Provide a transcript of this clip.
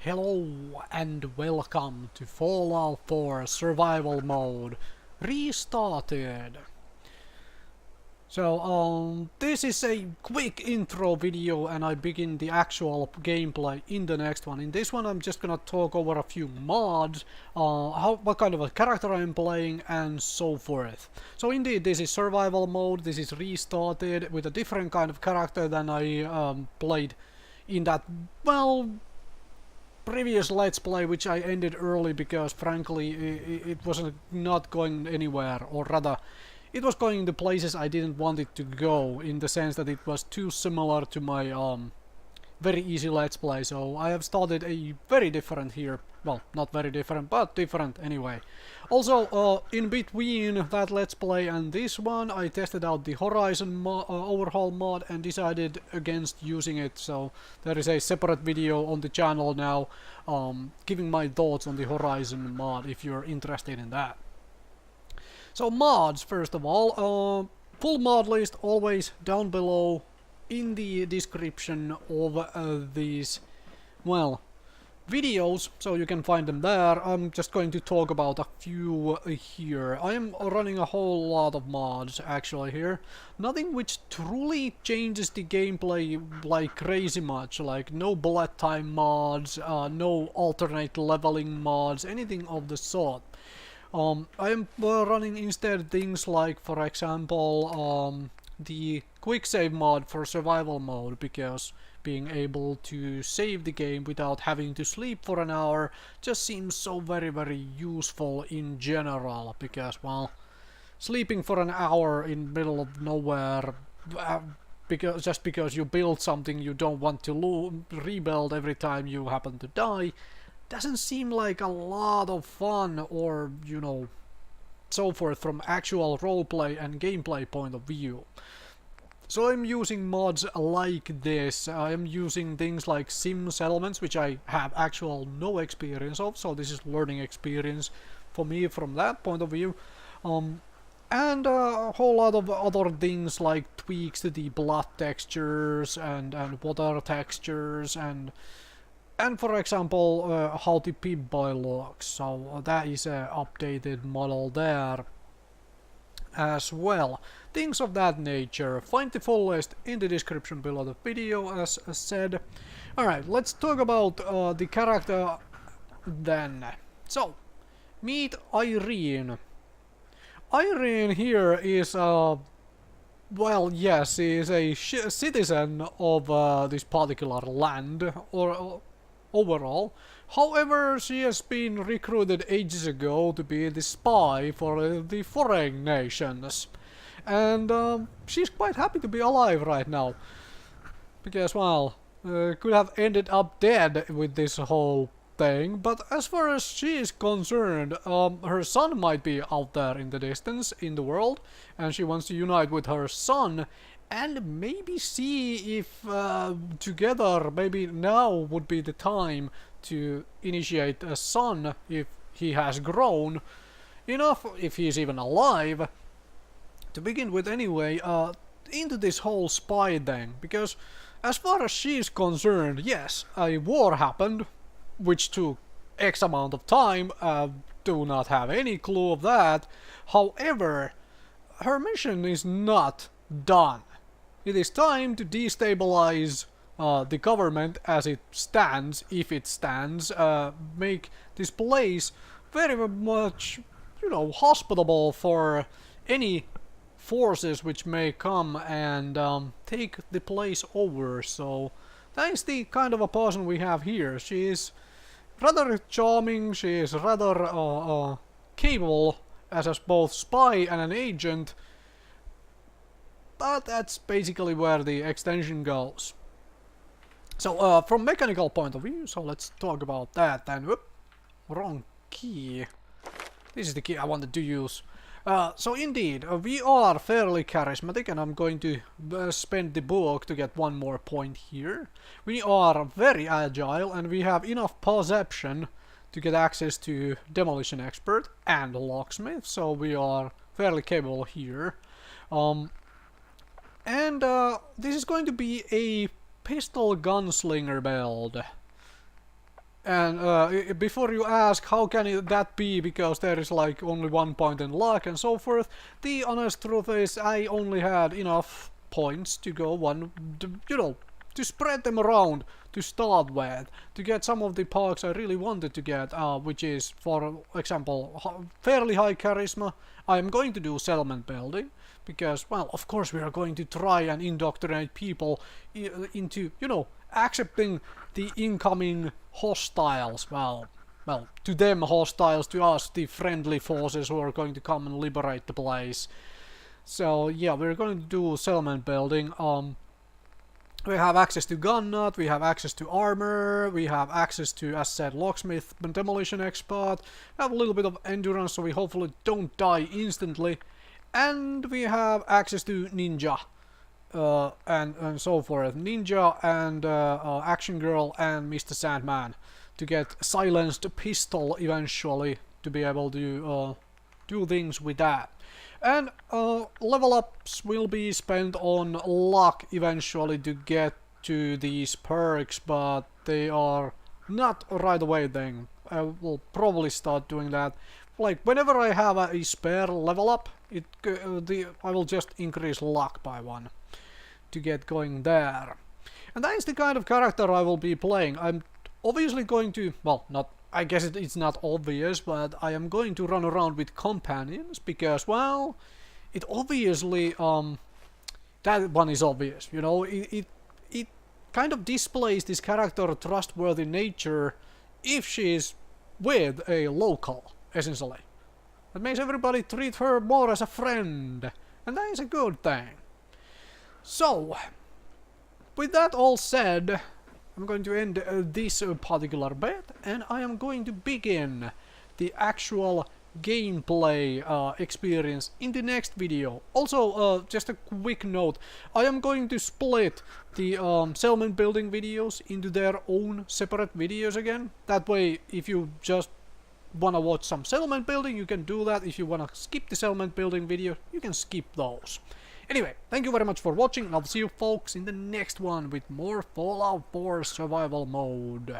Hello and welcome to Fallout 4 Survival Mode Restarted. This is a quick intro video and I begin the actual gameplay in the next one. In this one I'm just gonna talk over a few mods, what kind of a character I'm playing and so forth. So indeed this is survival mode, this is restarted with a different kind of character than I played in that, well, previous Let's Play, which I ended early because frankly it wasn't not going anywhere, or rather it was going to places I didn't want it to go, in the sense that it was too similar to my very easy Let's Play. So I have started a very different here, well, not very different, but different anyway. Also, in between that Let's Play and this one, I tested out the Horizon overhaul mod and decided against using it, so there is a separate video on the channel now, giving my thoughts on the Horizon mod if you're interested in that. So mods, first of all, full mod list always down below in the description of these, well, videos, so you can find them there. I'm just going to talk about a few here. I am running a whole lot of mods actually here. Nothing which truly changes the gameplay like crazy much, like no bullet time mods, no alternate leveling mods, anything of the sort. I am running instead things like, for example, the quick save mod for survival mode, because being able to save the game without having to sleep for an hour just seems so very useful in general, because, well, sleeping for an hour in middle of nowhere just because you build something you don't want to rebuild every time you happen to die doesn't seem like a lot of fun, or, you know, so forth, from actual roleplay and gameplay point of view. So I'm using mods like this. I'm using things like sim settlements, which I have actual no experience of, so this is learning experience for me from that point of view. And a whole lot of other things like tweaks to the blood textures and water textures and for example how the Pip-Boy looks. So that is an updated model there as well. Things of that nature. Find the full list in the description below the video, as said. Alright, let's talk about the character then. So, meet Irene. Irene here is well, yes, she is a citizen of this particular land, or overall. However, she has been recruited ages ago to be the spy for the foreign nations. And she's quite happy to be alive right now. Because, well, could have ended up dead with this whole thing. But as far as she is concerned, her son might be out there in the distance, in the world. And she wants to unite with her son. And maybe see if together, maybe now would be the time to initiate a son, if he has grown enough, if he's even alive, to begin with anyway, into this whole spy thing. Because as far as she's concerned, yes, a war happened, which took X amount of time, do not have any clue of that. However, her mission is not done. It is time to destabilize the government as it stands, if it stands, make this place very much, you know, hospitable for any forces which may come and take the place over. So that is the kind of a person we have here. She is rather charming, she is rather capable as both spy and an agent. But that's basically where the extension goes. So, from mechanical point of view, so let's talk about that then. Whoop, wrong key. This is the key I wanted to use. So indeed, we are fairly charismatic, and I'm going to spend the book to get one more point here. We are very agile, and we have enough perception to get access to Demolition Expert and Locksmith, so we are fairly capable here. And this is going to be a pistol gunslinger build. And before you ask how can that be, because there is like only 1 point in luck and so forth, the honest truth is I only had enough points to go to spread them around to start with, to get some of the perks I really wanted to get, which is, for example, fairly high charisma. I am going to do settlement building, because, well, of course we are going to try and indoctrinate people into, accepting the incoming hostiles. Well, to them hostiles, to us the friendly forces who are going to come and liberate the place. So yeah, we're going to do settlement building. We have access to gun nut, we have access to armor, we have access to, as said, locksmith and demolition expert. We have a little bit of endurance, so we hopefully don't die instantly. And we have access to ninja. And so forth. Ninja and Action Girl and Mr. Sandman to get silenced pistol eventually, to be able to do things with that. And level ups will be spent on luck eventually to get to these perks, but they are not right away thing. I will probably start doing that. Like, whenever I have a spare level up, I will just increase luck by 1 to get going there. And that is the kind of character I will be playing. I'm obviously going to, well, not, I guess it's not obvious, but I am going to run around with companions, because, well, it obviously, that one is obvious, it kind of displays this character trustworthy nature if she is with a local, essentially. That makes everybody treat her more as a friend, and that is a good thing. So, with that all said, I'm going to end this particular bit, and I am going to begin the actual gameplay experience in the next video. Also, just a quick note, I am going to split the settlement building videos into their own separate videos again. That way, if you just wanna watch some settlement building, you can do that. If you wanna skip the settlement building video, you can skip those. Anyway, thank you very much for watching, and I'll see you folks in the next one with more Fallout 4 survival mode.